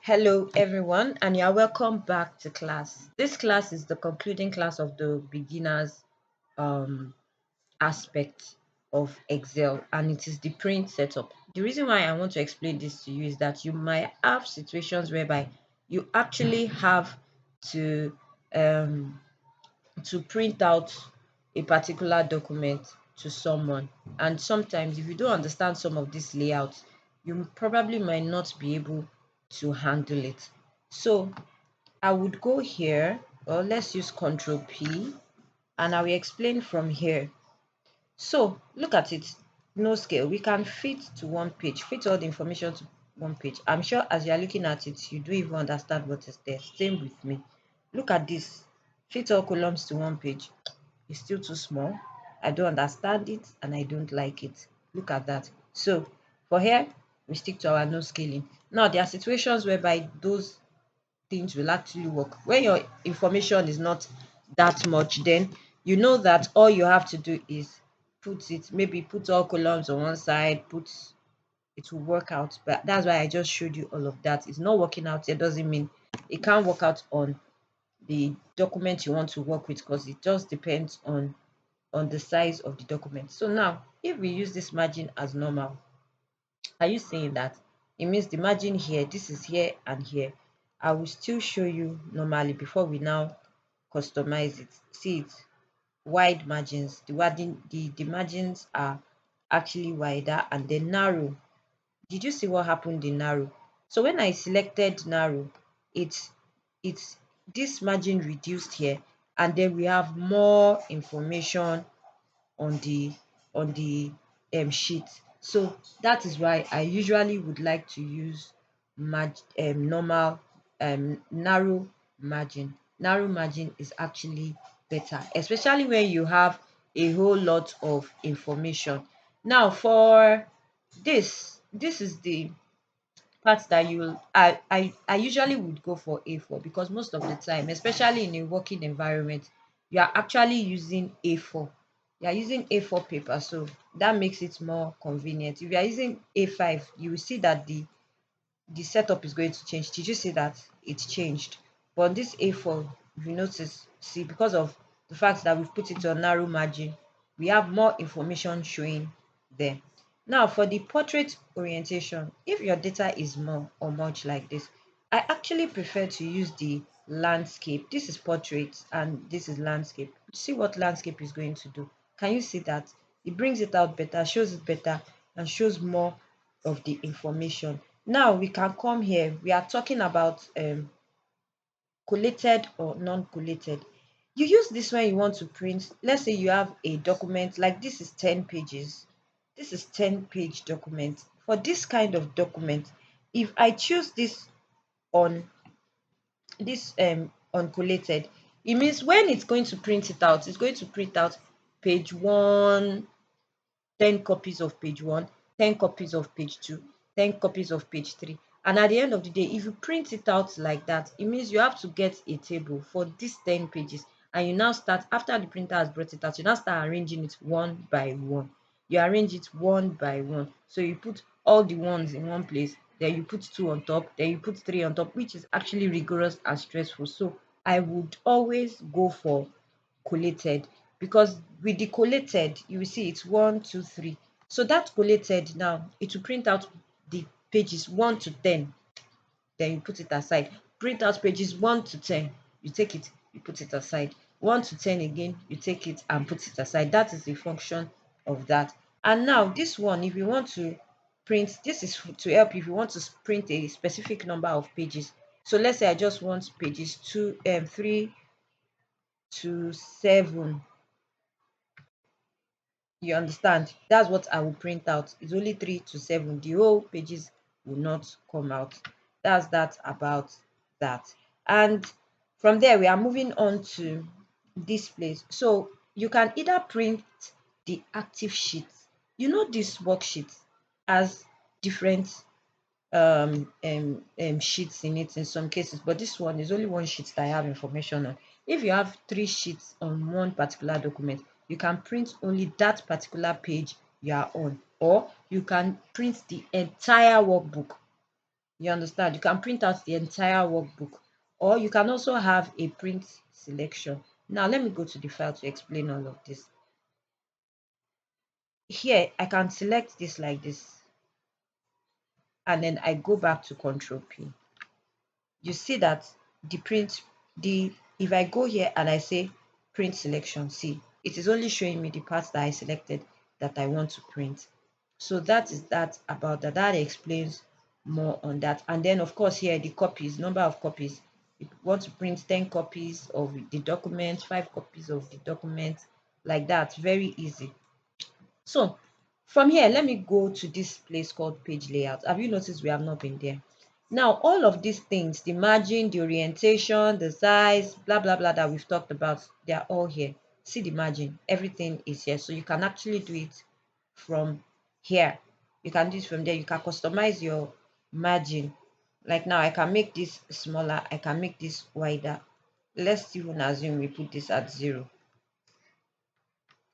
Hello, everyone, and you are welcome back to class. This class is the concluding class of the beginners um, aspect of Excel, and it is the print setup. The reason why I want to explain this to you is that you might have situations whereby you actually have to um, to print out a particular document to someone, and sometimes if you don't understand some of these layouts, you probably might not be able to handle it. So I would go here, or let's use Control P, and I will explain from here. So look at it, no scale. We can fit to one page, fit all the information to one page. I'm sure as you're looking at it, you don't even understand what is there. Same with me. Look at this, fit all columns to one page. It's still too small. I don't understand it and I don't like it. Look at that. So for here, we stick to our no scaling. Now there are situations whereby those things will actually work. When your information is not that much, then you know that all you have to do is maybe put all columns on one side, it will work out. But that's why I just showed you all of that. It's not working out. It doesn't mean it can't work out on the document you want to work with, because it just depends on the size of the document. So now, if we use this margin as normal, are you saying that it means the margin here, this is here and here? I will still show you normally before we now customize it. See it, wide margins. The margins are actually wider, and then narrow. Did you see what happened in narrow? So when I selected narrow, it's it's this margin reduced here, and then we have more information on the sheet. So that is why I usually would like to use normal narrow margin. Narrow margin is actually better, especially when you have a whole lot of information. Now for this is the part that I usually would go for A4, because most of the time, especially in a working environment, you are actually using A4. You are using A4 paper, so that makes it more convenient. If you are using A5, you will see that the setup is going to change. Did you see that it changed? But this A4, if you notice, see, because of the fact that we've put it on narrow margin, we have more information showing there. Now for the portrait orientation, if your data is more or much like this, I actually prefer to use the landscape. This is portrait and this is landscape. See what landscape is going to do. Can you see that? It brings it out better, shows it better, and shows more of the information. Now we can come here. We are talking about collated or non-collated. You use this when you want to print. Let's say you have a document like this is 10 pages. This is 10-page document. For this kind of document, if I choose on this uncollated, it means when it's going to print it out, it's going to print out page one, 10 copies of page one, 10 copies of page two, 10 copies of page three. And at the end of the day, if you print it out like that, it means you have to get a table for these 10 pages. And you now start, after the printer has brought it out, you now start arranging it one by one. You arrange it one by one. So you put all the ones in one place, then you put two on top, then you put three on top, which is actually rigorous and stressful. So I would always go for collated, because with the collated you will see it's one, two, three. So that collated, now it will print out the pages 1 to 10, then you put it aside. Print out pages 1 to 10, you take it, you put it aside. 1 to 10 again, you take it and put it aside. That is the function of that. And now this one, if you want to print, this is to help if you want to print a specific number of pages. So let's say I just want pages 3 to 7. You understand? That's what I will print out. It's only 3 to 7. The whole pages will not come out. That's that about that. And from there, we are moving on to displays. So you can either print the active sheet. You know, this worksheet has different sheets in it in some cases, but this one is only one sheet that I have information on. If you have three sheets on one particular document, you can print only that particular page you are on, or you can print the entire workbook. You understand? You can print out the entire workbook, or you can also have a print selection. Now, let me go to the file to explain all of this. Here, I can select this like this, and then I go back to Control P. You see that the print, the if I go here and I say print selection, see, it is only showing me the parts that I selected that I want to print. So that is that about that. That explains more on that. And then of course here the copies, number of copies. If you want to print 10 copies of the document, 5 copies of the document, like that, very easy. So from here, let me go to this place called page layout. Have you noticed we have not been there? Now, all of these things, the margin, the orientation, the size, blah, blah, blah, that we've talked about, they are all here. See the margin, everything is here. So you can actually do it from here. You can do it from there. You can customize your margin. Like now, I can make this smaller. I can make this wider. Let's even assume we put this at 0.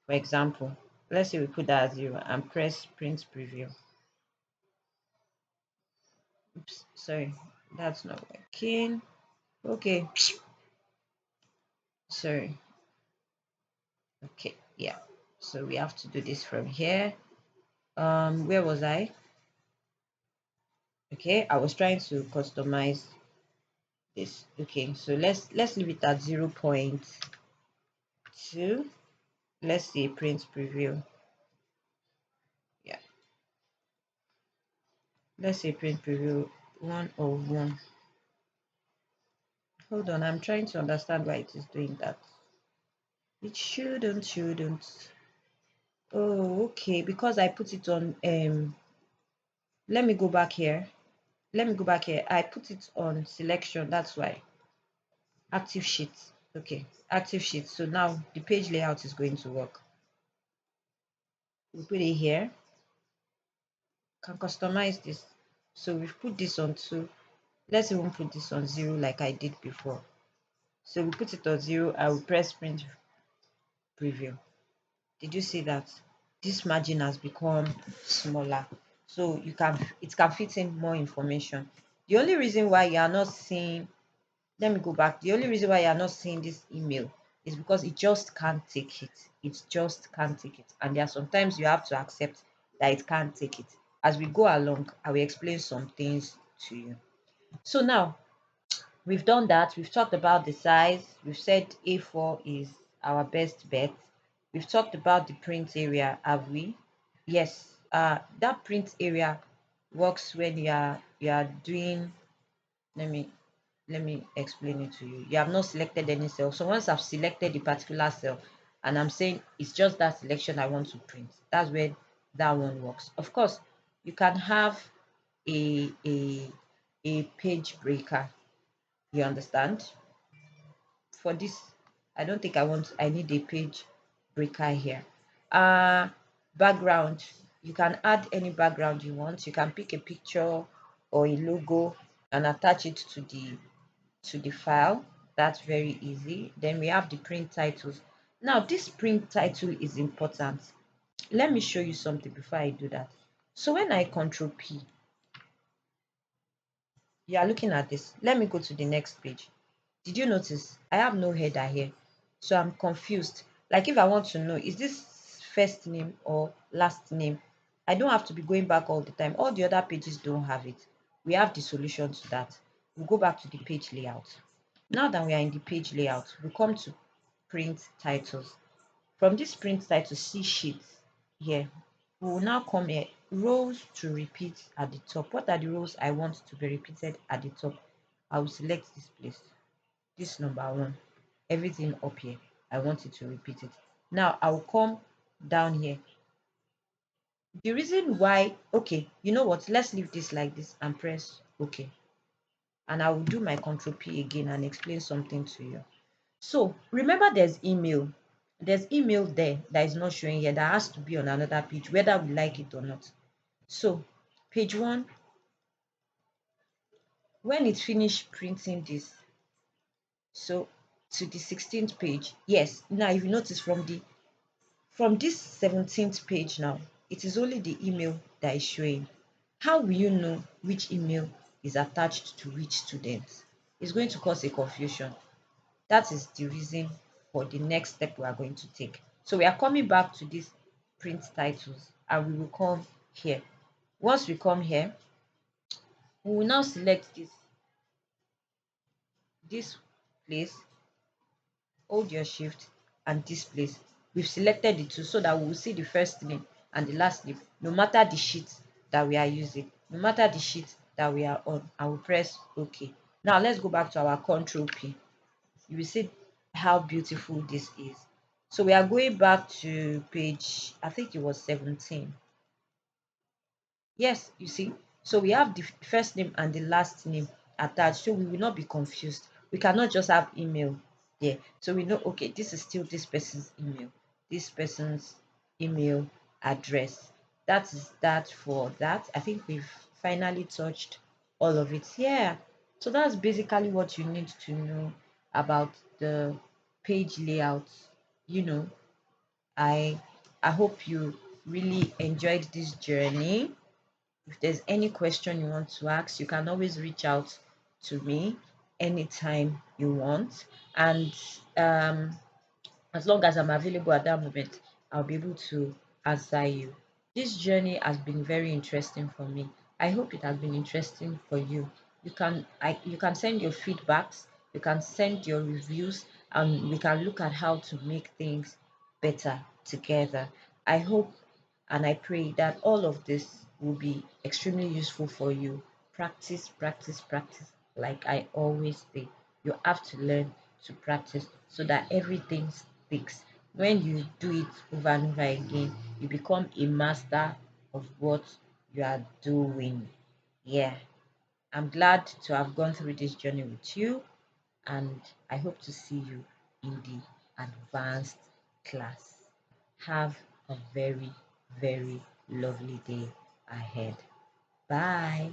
For example, let's say we put that at 0 and press print preview. Oops, sorry, that's not working. Okay, sorry. Okay, yeah. So we have to do this from here. Where was I? Okay, I was trying to customize this. Okay, so let's leave it at 0.2. Let's see print preview. Yeah, let's say print preview 101. Hold on, I'm trying to understand why it is doing that. It shouldn't. Oh, okay, because I put it on let me go back here. Let me go back here. I put it on selection, that's why. Active sheet. Okay, active sheet. So now the page layout is going to work. We put it here. Can customize this. So we've put this on 2. Let's even put this on 0 like I did before. So we put it on 0. I will press print preview. Did you see that? This margin has become smaller, so it can fit in more information. The only reason why you are not seeing, let me go back, the only reason why you are not seeing this email is because it just can't take it. It just can't take it, and there are sometimes you have to accept that it can't take it. As we go along, I will explain some things to you. So now we've done that. We've talked about the size. We've said A4 is our best bet. We've talked about the print area, have we? Yes. That print area works when you are doing. Let me let me explain it to you. You have not selected any cell. So once I've selected a particular cell, and I'm saying it's just that selection I want to print, that's where that one works. Of course, you can have a page breaker. You understand? For this, I don't think I need a page breaker here. uh Background, you can add any background you want. You can pick a picture or a logo and attach it to the file. That's very easy. Then we have the print titles. Now this print title is important. Let me show you something before I do that. So when I control P, you are looking at this. Let me go to the next page. Did you notice I have no header here? So I'm confused. Like if I want to know, is this first name or last name? I don't have to be going back all the time. All the other pages don't have it. We have the solution to that. We'll go back to the page layout. Now that we are in the page layout, we come to print titles. From this print title, see sheets here. We will now come here, rows to repeat at the top. What are the rows I want to be repeated at the top? I will select this place, this number 1, everything up here. I want it to repeat it. Now I will come down here. The reason why, okay, you know what? Let's leave this like this and press OK. And I will do my Control P again and explain something to you. So remember there's email. There's email there that is not showing here that has to be on another page, whether we like it or not. So page 1, when it finished printing this, so to the 16th page, yes, now if you notice from this 17th page now, it is only the email that is showing. How will you know which email is attached to which student. It's going to cause a confusion. That is the reason for the next step we are going to take. So we are coming back to this print titles and we will come here. Once we come here, we will now select this place, hold your shift, and this place. We've selected the two so that we will see the first name and the last name, no matter the sheet that we are using, no matter the sheet that we are on. I will press OK. Now let's go back to our Control P. You will see how beautiful this is. So we are going back to page, I think it was 17. Yes, you see. So we have the first name and the last name attached. So we will not be confused. We cannot just have email there. So we know, okay, this is still this person's email, this person's email address. That is that for that. I think we've finally touched all of it. Yeah. So that's basically what you need to know about the page layout. You know, I I hope you really enjoyed this journey. If there's any question you want to ask, you can always reach out to me anytime you want. And as long as I'm available at that moment, I'll be able to answer you. This journey has been very interesting for me. I hope it has been interesting for you. You can send your feedbacks, you can send your reviews, and we can look at how to make things better together. I hope and I pray that all of this will be extremely useful for you. Practice, practice, practice. Like I always say, you have to learn to practice so that everything sticks. When you do it over and over again, you become a master of what you are doing. Yeah, I'm glad to have gone through this journey with you, and I hope to see you in the advanced class. Have a very, very lovely day ahead. Bye.